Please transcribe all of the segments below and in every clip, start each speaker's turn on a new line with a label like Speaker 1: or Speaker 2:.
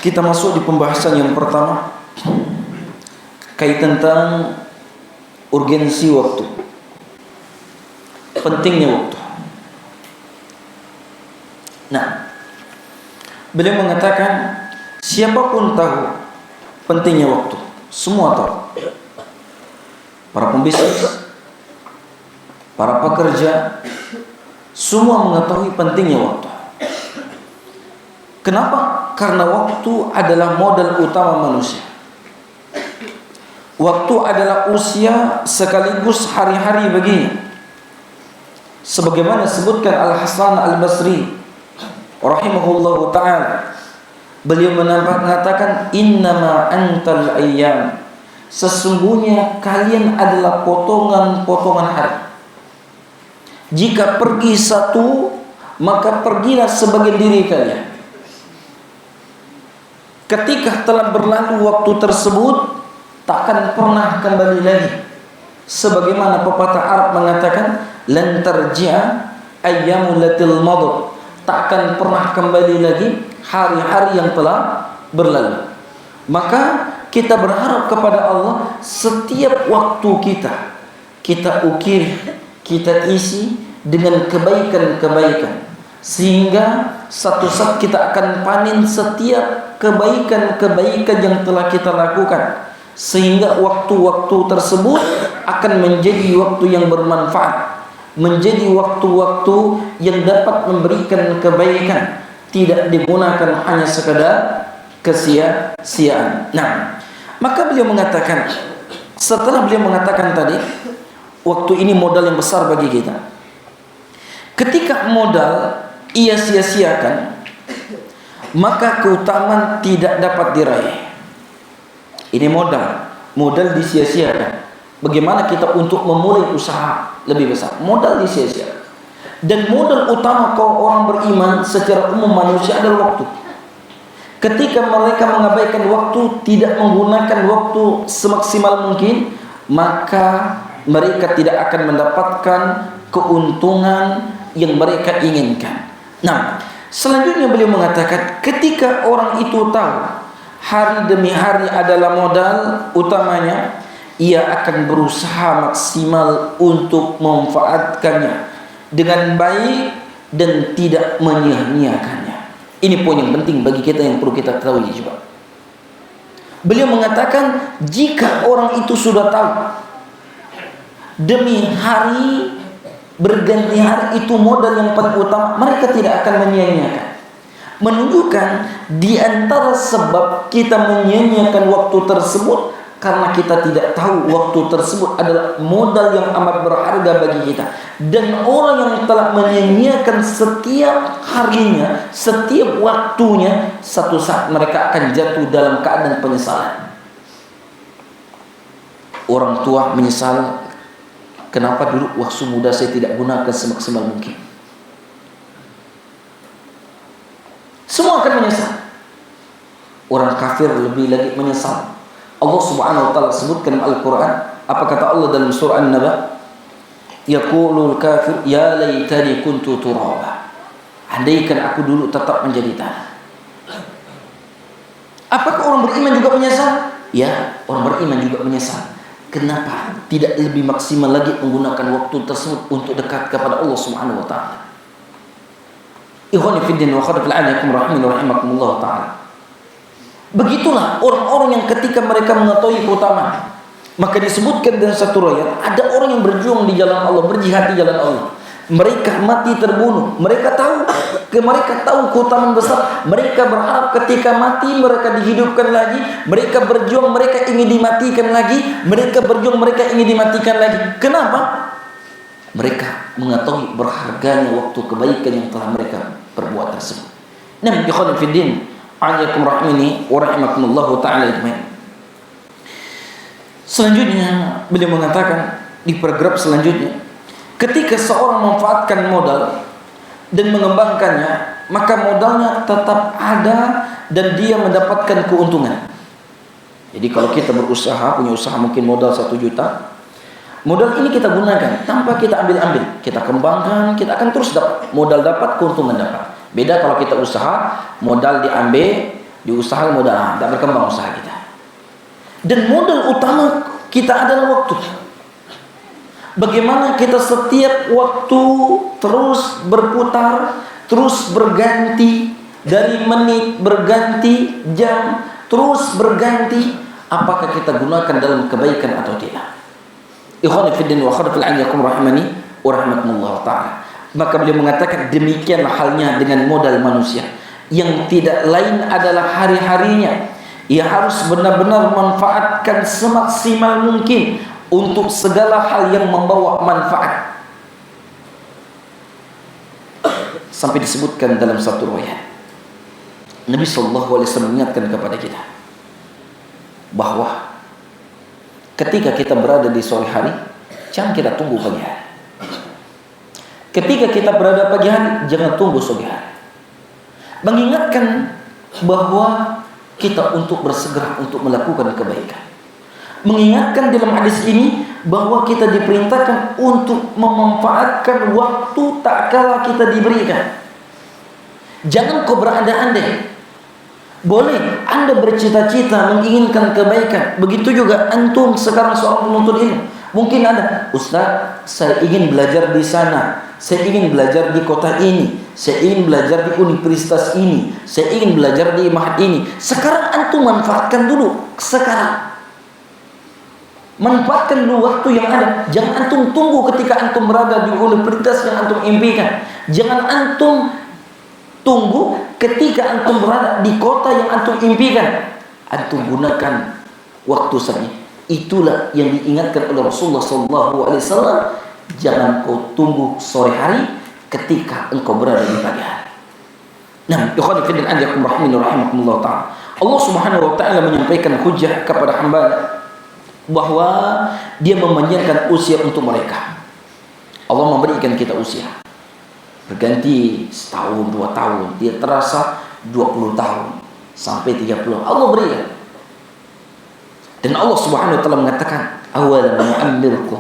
Speaker 1: Kita masuk di pembahasan yang pertama, kaitan tentang urgensi waktu, pentingnya waktu. Nah, beliau mengatakan siapapun tahu pentingnya waktu, semua tahu. Para pembisnis, para pekerja, semua mengetahui pentingnya waktu. Kenapa? Karena waktu adalah modal utama manusia. Waktu adalah usia sekaligus hari-hari baginya. Sebagaimana disebutkan Al-Hasan Al-Basri rahimahullahu ta'ala, beliau mengatakan innama antal ayyam, sesungguhnya kalian adalah potongan-potongan hari. Jika pergi satu, maka pergilah sebagian diri kalian. Ketika telah berlalu waktu tersebut, takkan pernah kembali lagi. Sebagaimana pepatah Arab mengatakan, lan tarji'a ayyamul latil madad, takkan pernah kembali lagi hari-hari yang telah berlalu. Maka kita berharap kepada Allah, setiap waktu kita ukir, kita isi dengan kebaikan-kebaikan, sehingga satu saat kita akan panen setiap kebaikan-kebaikan yang telah kita lakukan, sehingga waktu-waktu tersebut akan menjadi waktu yang bermanfaat, menjadi waktu-waktu yang dapat memberikan kebaikan, tidak digunakan hanya sekadar kesia-siaan. Nah, maka beliau mengatakan, setelah beliau mengatakan tadi, waktu ini modal yang besar bagi kita. Ketika modal ia sia-siakan, maka keutamaan tidak dapat diraih. Ini modal disia-siakan. Bagaimana kita untuk memulai usaha lebih besar? Modal disia-siakan. Dan modal utama kaum orang beriman secara umum manusia adalah waktu. Ketika mereka mengabaikan waktu, tidak menggunakan waktu semaksimal mungkin, maka mereka tidak akan mendapatkan keuntungan yang mereka inginkan. Nah, selanjutnya beliau mengatakan, ketika orang itu tahu hari demi hari adalah modal utamanya, ia akan berusaha maksimal untuk memanfaatkannya dengan baik dan tidak menyia-nyiakannya. Ini poin yang penting bagi kita yang perlu kita ketahui juga. Beliau mengatakan, jika orang itu sudah tahu demi hari berganti hari itu modal yang paling utama, mereka tidak akan menyia-nyiakan. Menunjukkan di antara sebab kita menyia-nyiakan waktu tersebut karena kita tidak tahu waktu tersebut adalah modal yang amat berharga bagi kita. Dan orang yang telah menyia-nyiakan setiap harinya, setiap waktunya, satu saat mereka akan jatuh dalam keadaan penyesalan. Orang tua menyesal, kenapa dulu waktu muda saya tidak gunakan semaksimal mungkin. Semua akan menyesal. Orang kafir lebih lagi menyesal. Allah Subhanahu wa taala sebutkan dalam Al-Qur'an, apa kata Allah dalam surah An-Naba? Yaqulul kafir ya laitani kuntu turaba. Andaikan aku dulu tetap menjadi tanah. Apakah orang beriman juga menyesal? Ya, orang beriman juga menyesal. Kenapa tidak lebih maksimal lagi menggunakan waktu tersebut untuk dekat kepada Allah Subhanahu wa taala? Ikhwani fid din wa akhwati fil a'lakum rahimani wa rahimakumullah taala. Begitulah orang-orang yang ketika mereka mengetahui keutamaan, maka disebutkan dalam satu riwayat, ada orang yang berjuang di jalan Allah, berjihad di jalan Allah. Mereka mati terbunuh. Mereka tahu keutamaan besar. Mereka berharap ketika mati mereka dihidupkan lagi. Mereka berjuang, mereka ingin dimatikan lagi. Mereka berjuang, mereka ingin dimatikan lagi. Kenapa? Mereka mengetahui berharganya waktu kebaikan yang telah mereka perbuat tersebut. Nah, ikhwan fillah, a'lakum rahimani wa rahimakumullah taala ajmain. Selanjutnya beliau mengatakan di paragraf selanjutnya, ketika seorang memanfaatkan modal dan mengembangkannya, maka modalnya tetap ada dan dia mendapatkan keuntungan. Jadi kalau kita berusaha, punya usaha mungkin modal 1 juta, modal ini kita gunakan tanpa kita ambil-ambil, kita kembangkan, kita akan terus dapat modal, dapat keuntungan dapat. Beda kalau kita usaha, modal diambil, Di usaha modal, tidak berkembang usaha kita. Dan modal utama kita adalah waktu. Bagaimana kita setiap waktu terus berputar, terus berganti, dari menit berganti, jam terus berganti. Apakah kita gunakan dalam kebaikan atau tidak? Ikhwani fiddin wa akhwati fil 'azzakum rahimani wa rahmakumullah ta'ala. Maka beliau mengatakan demikian halnya dengan modal manusia, yang tidak lain adalah hari-harinya. Ia harus benar-benar manfaatkan semaksimal mungkin untuk segala hal yang membawa manfaat. Sampai disebutkan dalam satu riwayat, Nabi SAW mengingatkan kepada kita bahwa ketika kita berada di sore hari, jangan kita tunggu pagi hari. Ketika kita berada pagi hari, jangan tunggu sore hari. Mengingatkan bahwa kita untuk bersegera untuk melakukan kebaikan. Mengingatkan dalam hadis ini bahwa kita diperintahkan untuk memanfaatkan waktu tak kala kita diberikan. Jangan kau berandai-andai. Boleh Anda bercita-cita menginginkan kebaikan. Begitu juga antum sekarang seorang penuntut ilmu. Mungkin ada, Ustaz, saya ingin belajar di sana, saya ingin belajar di kota ini, saya ingin belajar di universitas ini, saya ingin belajar di mahad ini. Sekarang antum manfaatkan dulu. Sekarang manfaatkan dulu waktu yang ada. Jangan antum tunggu ketika antum berada di universitas yang antum impikan. Jangan antum tunggu ketika antum berada di kota yang antum impikan. Antum gunakan waktu saja. Itulah yang diingatkan oleh Rasulullah SAW. Jangan kau tunggu sore hari ketika engkau berada di pagi hari. Nah, ikhwan fillah anjakum rahimakumullah ta'ala. Allah Subhanahu wa taala menyampaikan hujjah kepada hamba bahwa Dia memanjangkan usia untuk mereka. Allah memberikan kita usia berganti setahun, 2 tahun, dia terasa 20 tahun sampai 30. Allah berikan. Dan Allah Subhanahu wa taala mengatakan, "Awalam nu'ammirkum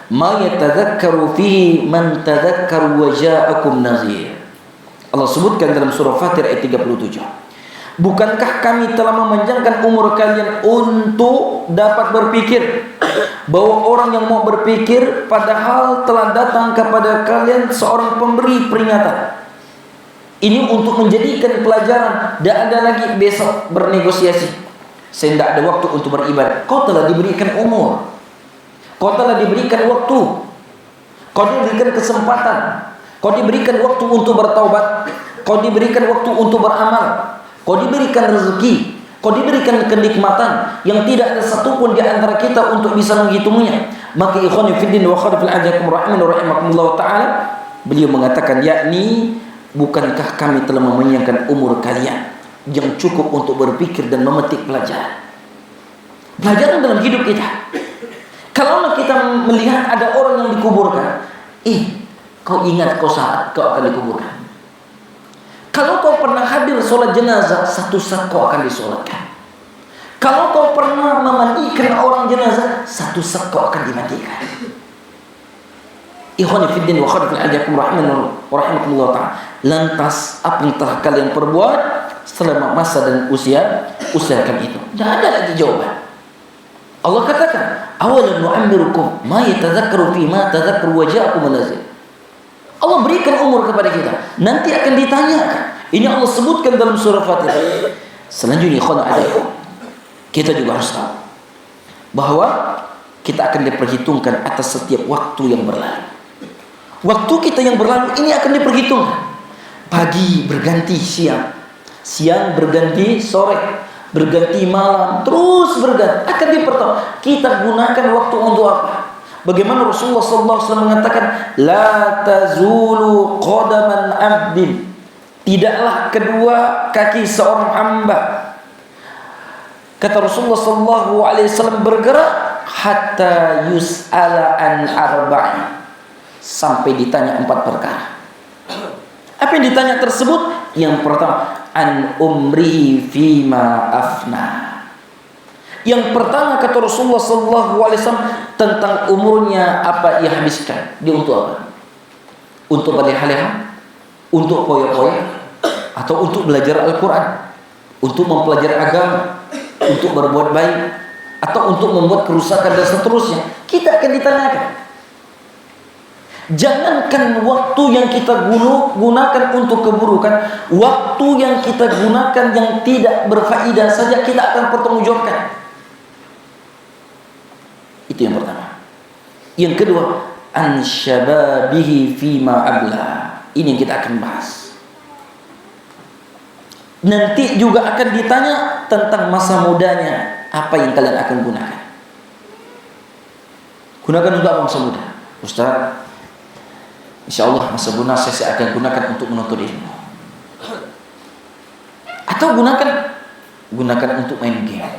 Speaker 1: ma yatadhakkaru fihi man tadhakkara wa ja'akum nadhir." Allah sebutkan dalam surah Fatir ayat 37. Bukankah kami telah memanjangkan umur kalian untuk dapat berpikir, bahwa orang yang mau berpikir padahal telah datang kepada kalian seorang pemberi peringatan. Ini untuk menjadikan pelajaran. Tidak ada lagi besok bernegosiasi. Saya tidak ada waktu untuk beribadah. Kau telah diberikan umur, kau telah diberikan waktu, kau diberikan kesempatan, kau diberikan waktu untuk bertaubat, kau diberikan waktu untuk beramal, kau diberikan rezeki, kau diberikan kenikmatan yang tidak ada satupun di antara kita untuk bisa menghitungnya. Maka ikhwani fiddin wa akhwati fil 'azzakum rahimakumullah ta'ala, beliau mengatakan, yakni bukankah kami telah memanjangkan umur kalian yang cukup untuk berpikir dan memetik pelajaran dalam hidup kita. Kalau kita melihat ada orang yang dikuburkan, kau ingat kau saat kau akan dikuburkan. Kalau kau pernah hadir sholat jenazah, satu saat kau akan disolatkan. Kalau kau pernah memandikan orang jenazah, satu saat kau akan dimandikan. Ikhwani fiddin wa akhwati fil 'azzakum rahimakumullah ta'ala. Lantas apa yang telah kalian perbuat selama masa dan usahakan itu. Tidak ada lagi jawaban. Allah katakan, awalam nu'ammirukum ma yatadhakkaru fi ma tadhakkaru wa ja'akum nadhir. Allah berikan umur kepada kita, nanti akan ditanyakan. Ini Allah sebutkan dalam surah Fatir. Selanjutnya kita juga harus tahu bahwa kita akan diperhitungkan atas setiap waktu yang berlalu. Waktu kita yang berlalu ini akan diperhitungkan. Pagi berganti siang, siang berganti sore, berganti malam, terus berganti. Akan dipertaruhkan. Kita gunakan waktu untuk apa? Bagaimana Rasulullah SAW mengatakan, la tazulu qadaman abdin, tidaklah kedua kaki seorang hamba, kata Rasulullah SAW, bergerak hatta yus'ala an arba'in, sampai ditanya 4 perkara. Apa yang ditanya tersebut? Yang pertama, an umrihi fima afna. Yang pertama kata Rasulullah SAW, tentang umurnya apa ia habiskan. Dia untuk apa? Untuk berleha-leha, untuk poya-poya, atau untuk belajar Al-Quran. untuk mempelajari agama, untuk berbuat baik, atau untuk membuat kerusakan dan seterusnya, kita akan ditanyakan. Jangankan waktu yang kita gunakan untuk keburukan, waktu yang kita gunakan yang tidak berfaedah saja kita akan pertanggungjawabkan. Itu yang pertama. Yang kedua, an syababihi fima abla. Ini yang kita akan bahas. Nanti juga akan ditanya tentang masa mudanya, apa yang kalian akan gunakan. Gunakan untuk apa masa muda? Ustaz, insyaallah masa muda saya akan gunakan untuk menuntut ilmu. Atau gunakan untuk main game.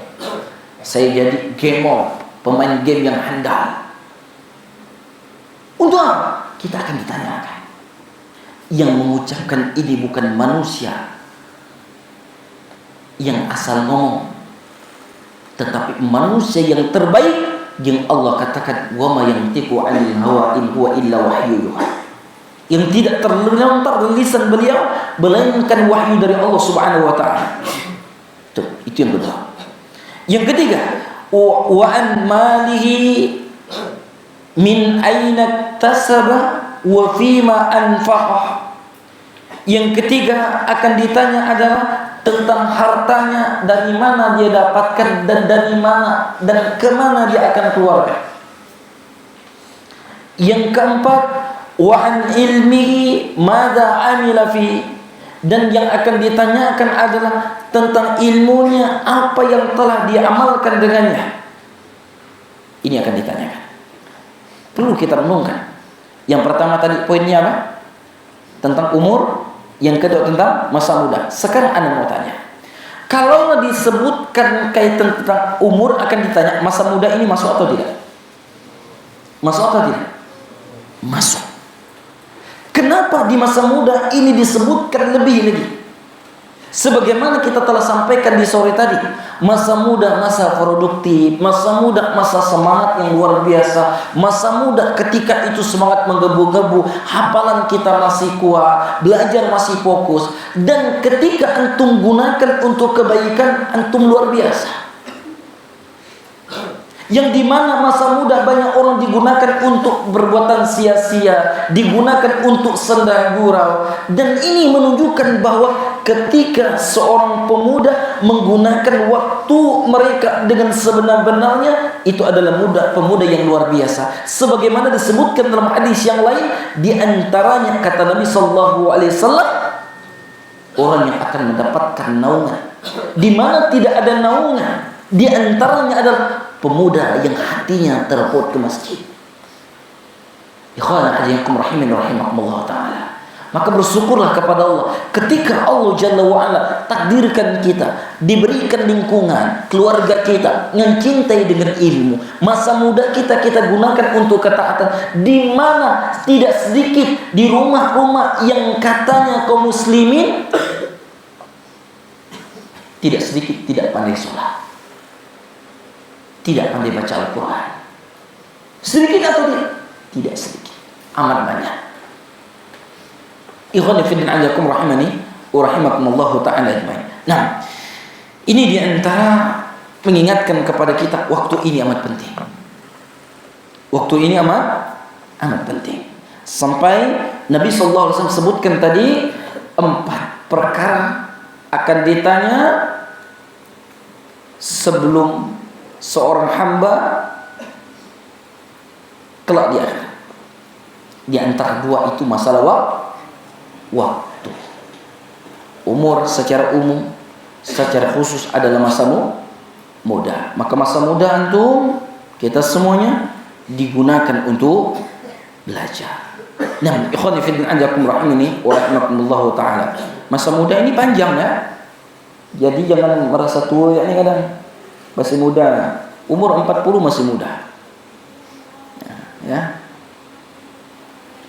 Speaker 1: Saya jadi gamer, pemain game yang handal. Untuk apa? Kita akan ditanyakan. Yang mengucapkan ini bukan manusia yang asal ngomong, tetapi manusia yang terbaik yang Allah katakan, wa ma yantiqu 'anil hawa in huwa illa wahyu yuha. Yang tidak terlontar dari lisan beliau melainkan wahyu dari Allah Subhanahu wa taala. Itu yang kedua. Yang ketiga, wa an malihi min aina tasaba wa fima anfaqah. Yang ketiga akan ditanya adalah tentang hartanya, dari mana dia dapatkan dan dari mana dan kemana dia akan keluarkan. Yang keempat, wa an ilmihi madza amila fi, dan yang akan ditanyakan adalah tentang ilmunya, apa yang telah dia amalkan dengannya. Ini akan ditanyakan. Perlu kita renungkan. Yang pertama tadi poinnya apa? Tentang umur. Yang kedua tentang masa muda. Sekarang Anda mau tanya, kalau disebutkan kaitan tentang umur, akan ditanya masa muda ini masuk atau tidak? Masuk atau tidak? Masuk. Kenapa di masa muda ini disebutkan lebih lagi? Sebagaimana kita telah sampaikan di sore tadi, masa muda masa produktif, masa muda masa semangat yang luar biasa, masa muda ketika itu semangat menggebu-gebu, hafalan kita masih kuat, belajar masih fokus, dan ketika antum gunakan untuk kebaikan, antum luar biasa. Yang dimana masa muda banyak orang digunakan untuk berbuatan sia-sia, digunakan untuk senda gurau, dan ini menunjukkan bahwa ketika seorang pemuda menggunakan waktu mereka dengan sebenar-benarnya, itu adalah pemuda yang luar biasa. Sebagaimana disebutkan dalam hadis yang lain, di antaranya kata Nabi Sallallahu Alaihi Wasallam, orang yang akan mendapatkan naungan, di mana tidak ada naungan, di antaranya adalah pemuda yang hatinya terpaut ke masjid. Ikhwan ajakum rahimin rahimakumullah ta'ala. Maka bersyukurlah kepada Allah ketika Allah Jalla wa'ala takdirkan kita, diberikan lingkungan, keluarga kita yang cintai dengan ilmu. Masa muda kita gunakan untuk ketaatan, di mana tidak sedikit di rumah-rumah yang katanya kaum muslimin tidak sedikit tidak pandai sholat, tidak pandai baca Al-Quran. Sedikit atau tidak? Tidak sedikit, amat banyak. Ikhwani fiddin ajakum rahimani wa rahimakumullahu ta'ala ajmain. Nah, ini diantara mengingatkan kepada kita, waktu ini amat penting. Waktu ini amat penting. Sampai Nabi SAW sebutkan tadi 4 perkara akan ditanya sebelum seorang hamba kelak di akhirat. Di antara 2 itu masalah waktu. Umur secara umum, secara khusus adalah masa muda. Maka masa muda antum, kita semuanya digunakan untuk belajar. Nah, ikhwani fiddin ajakum rahimani wa rahimakumullahu ta'ala. Masa muda ini panjang ya. Jadi jangan merasa tua ya, ini kadang masih muda. Umur 40 masih muda. Ya.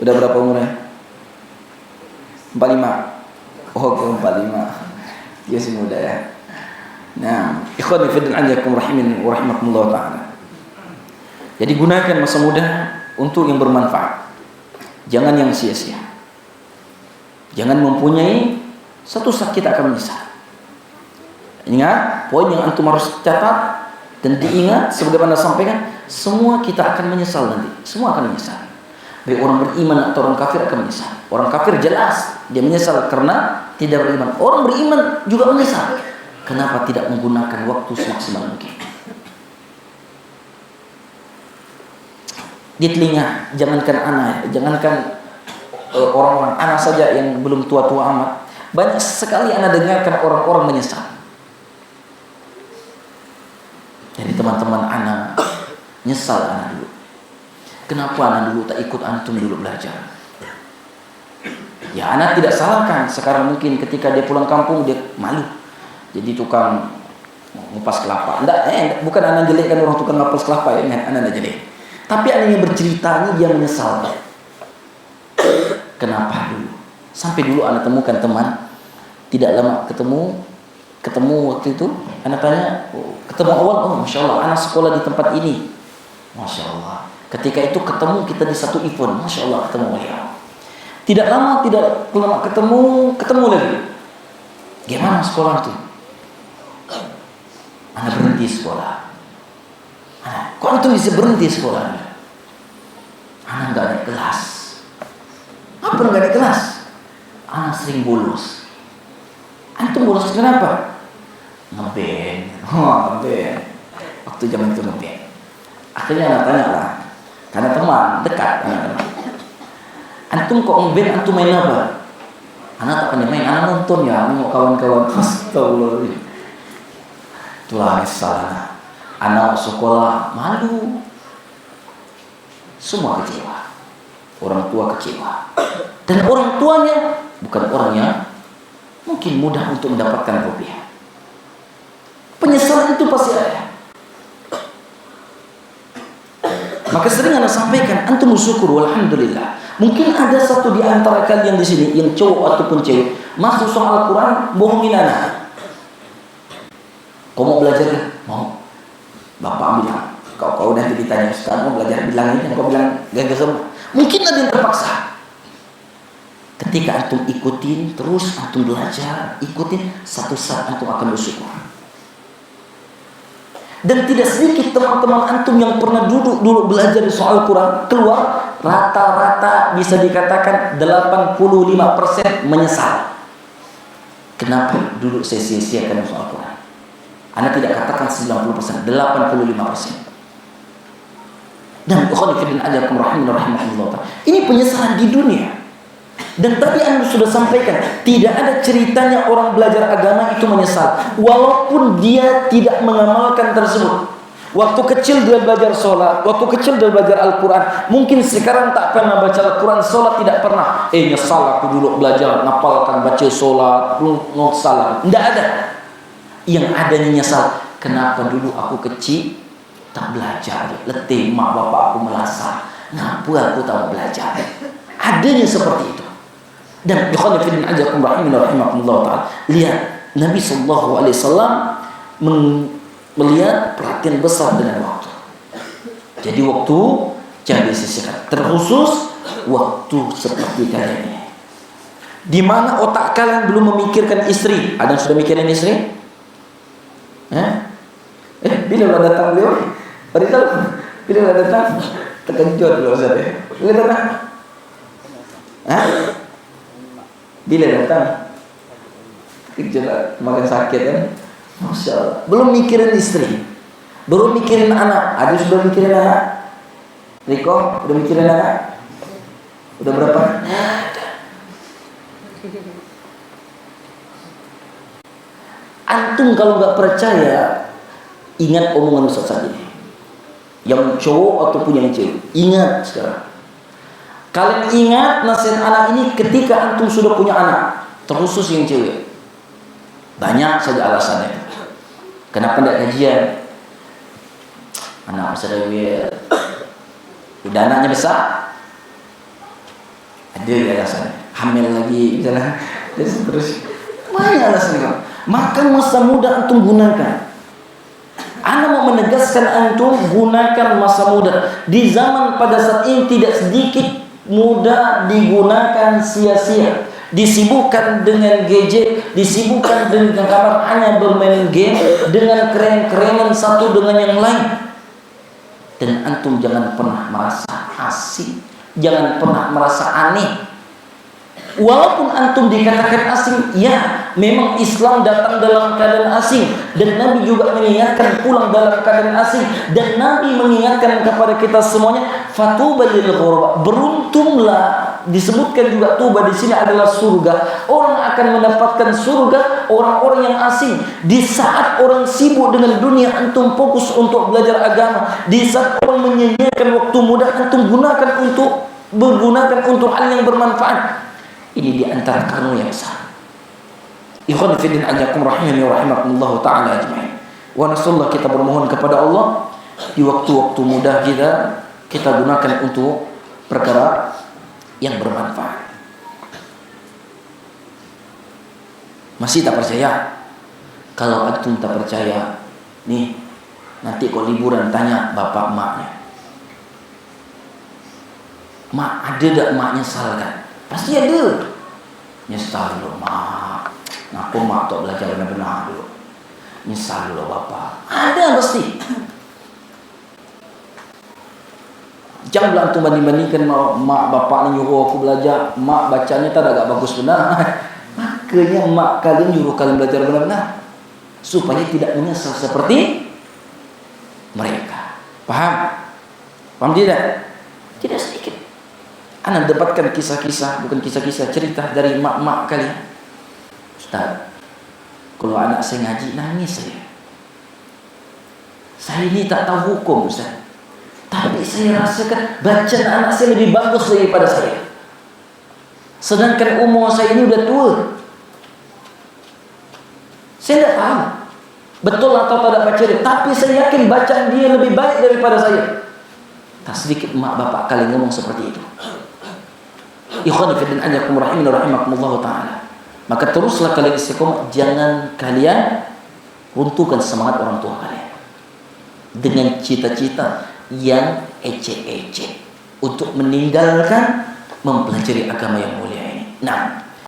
Speaker 1: Udah berapa umurnya? 45. Oh, 45. Dia masih muda ya. Nah, ikhwani fillah ajakum rahimin wa rahimakumullah ta'ala. Jadi gunakan masa muda untuk yang bermanfaat. Jangan yang sia-sia. Jangan mempunyai satu saat kita akan menyesal. Ingat, poin yang antum harus catat dan diingat sebagaimana sampaikan, semua kita akan menyesal nanti. Semua akan menyesal. Baik orang beriman atau orang kafir akan menyesal. Orang kafir jelas dia menyesal karena tidak beriman. Orang beriman juga menyesal. Kenapa tidak menggunakan waktu semaksimal mungkin? Di telinga, jangankan anak, jangankan orang-orang anak saja yang belum tua-tua amat. Banyak sekali anak dengarkan orang-orang menyesal. Jadi teman-teman anak nyesal anak dulu. Kenapa anak dulu tak ikut antum dulu belajar? Ya anak tidak salahkan. Sekarang mungkin ketika dia pulang kampung dia malu. Jadi tukang ngupas kelapa. Bukan anak jelekkan orang tukang ngupas kelapa ya, anak jelek. Tapi anaknya berceritanya dia menyesal. Kenapa dulu? Sampai dulu anak temukan teman, tidak lama ketemu waktu itu, anak tanya, ketemu awal, oh masya Allah, anak sekolah di tempat ini, masya Allah. Ketika itu ketemu kita di satu event, masya Allah ketemu beliau. Tidak lama ketemu lagi. Gimana sekolah itu? Anak berhenti sekolah. Kok antum bisa berhenti sekolah? Anak nggak ada kelas. Apa nggak ada kelas? Anak sering bolos. Antum bolos kenapa? Ngeband. Ngeband. Waktu zaman itu ngeband. Akhirnya anak tanya lah, karena teman dekat. Antum kok ngeband? Antum main apa? Anak tak pandai main. Anak nonton ya, mau kawan-kawan. Astagfirullahaladzim. Itulah salah. Anak sekolah malu, semua kecewa, orang tua kecewa, dan orang tuanya bukan orang yang mungkin mudah untuk mendapatkan rupiah. Penyesalan itu pasti ada. Maka sering anak sampaikan, antum bersyukur, alhamdulillah. Mungkin ada satu di antara kalian di sini yang cowok ataupun cewek masuk soal Al-Quran bohongin anak. Kau mau belajar kan? Mau. Bapak bilang, kau nanti ditanya Ustaz mau belajar bilang ini, kau bilang gak semua. Mungkin ada yang terpaksa. Ketika antum ikutin, terus antum belajar, ikutin, satu saat antum akan bersyukur. Dan tidak sedikit teman-teman antum yang pernah duduk dulu belajar soal Quran, keluar rata-rata bisa dikatakan 85% menyesal. Kenapa dulu saya sia-siakan soal Quran? Anda tidak katakan 90%, 85%. Dan ini penyesalan di dunia. Dan tadi Anda sudah sampaikan, tidak ada ceritanya orang belajar agama itu menyesal, walaupun dia tidak mengamalkan tersebut. Waktu kecil dia belajar sholat, waktu kecil dia belajar Al-Quran. Mungkin sekarang tak pernah baca Al-Quran, sholat tidak pernah. Nyesal aku dulu belajar, ngapalkan baca sholat, nggak salah. Tidak ada. Yang adanya nyesal, kenapa dulu aku kecil tak belajar, letih mak bapak aku melasa, ngapa aku tak belajar. Adanya seperti itu. Dan lihat Nabi SAW melihat perhatian besar dengan waktu. Jadi waktu jangan disisihkan, terkhusus waktu seperti kalian ini, di mana otak kalian belum memikirkan istri. Ada yang sudah mikirin istri? Bila udah datang beliau, bila udah datang, terkejut loh Ustaz ya. Bila datang, bila datang, terkejut, makan sakit kan? Masya Allah. Belum mikirin istri, belum mikirin anak. Ada sudah mikirin anak? Riko, udah mikirin anak? Udah berapa? Antum kalau nggak percaya, ingat omongan Ustaz tadi. Yang cowok ataupun yang cewek, ingat sekarang. Kalian ingat nasihat anak ini ketika antum sudah punya anak, terkhusus yang cewek. Banyak saja alasannya. Kenapa tidak kajian? Anak besar udah anaknya besar, ada alasannya. Hamil lagi, misalnya, terus banyak alasannya. Maka masa muda antum gunakan. Ana mau menegaskan antum gunakan masa muda. Di zaman pada saat ini tidak sedikit muda digunakan sia-sia. disibukkan dengan gadget, disibukkan dengan kamar hanya bermain game, dengan keren-kerenan satu dengan yang lain. Dan antum jangan pernah merasa asing, jangan pernah merasa aneh. Walaupun antum dikatakan asing, ya memang Islam datang dalam keadaan asing, dan Nabi juga mengingatkan pulang dalam keadaan asing, dan Nabi mengingatkan kepada kita semuanya, fatuba lil ghuraba, beruntunglah. Disebutkan juga tuba di sini adalah surga. Orang akan mendapatkan surga, orang-orang yang asing. Di saat orang sibuk dengan dunia, antum fokus untuk belajar agama. Di saat orang menyanyiakan waktu muda, antum bergunakan untuk hal yang bermanfaat. Ini di antara karunia yang besar. Ikhwan fillah ajakum rahimani wa rahimakumullah taala ajmain. Wa nasallahu, kita bermohon kepada Allah di waktu-waktu muda kita gunakan untuk perkara yang bermanfaat. Masih tak percaya? Kalau antum tak percaya, nih nanti kalau liburan tanya bapak emaknya. Mak, ada tak mak nyesal kan? Pasti ada. Nyesal dulu mak, ngaku mak tak belajar benar-benar dulu. Nyesal dulu bapak. Ada pasti. Janganlah antum banding-bandingkan mak bapak ni nyuruh aku belajar, mak bacanya tak agak bagus benar. Makanya mak kalian nyuruh kalian belajar benar-benar supaya tidak menyesal seperti mereka. Paham? Paham tidak? Tidak sedikit. Ana dapatkan kisah-kisah, bukan kisah-kisah, cerita dari mak-mak kalian. Ustaz, kalau anak saya ngaji nangis saya. Saya ini tak tahu hukum Ustaz, tapi saya rasakan bacaan anak saya lebih bagus daripada saya. Sedangkan umur saya ini udah tua. Saya tidak tahu betul atau tidak baca dia, tapi saya yakin bacaan dia lebih baik daripada saya. Tak sedikit mak bapak kalian ngomong seperti itu. Ikhwan fillah ajakum rahimani wa rahimakumullah taala. Maka teruslah kalian istiqomah, jangan kalian runtuhkan semangat orang tua kalian dengan cita-cita yang ecek-ecek untuk meninggalkan mempelajari agama yang mulia ini. Nah,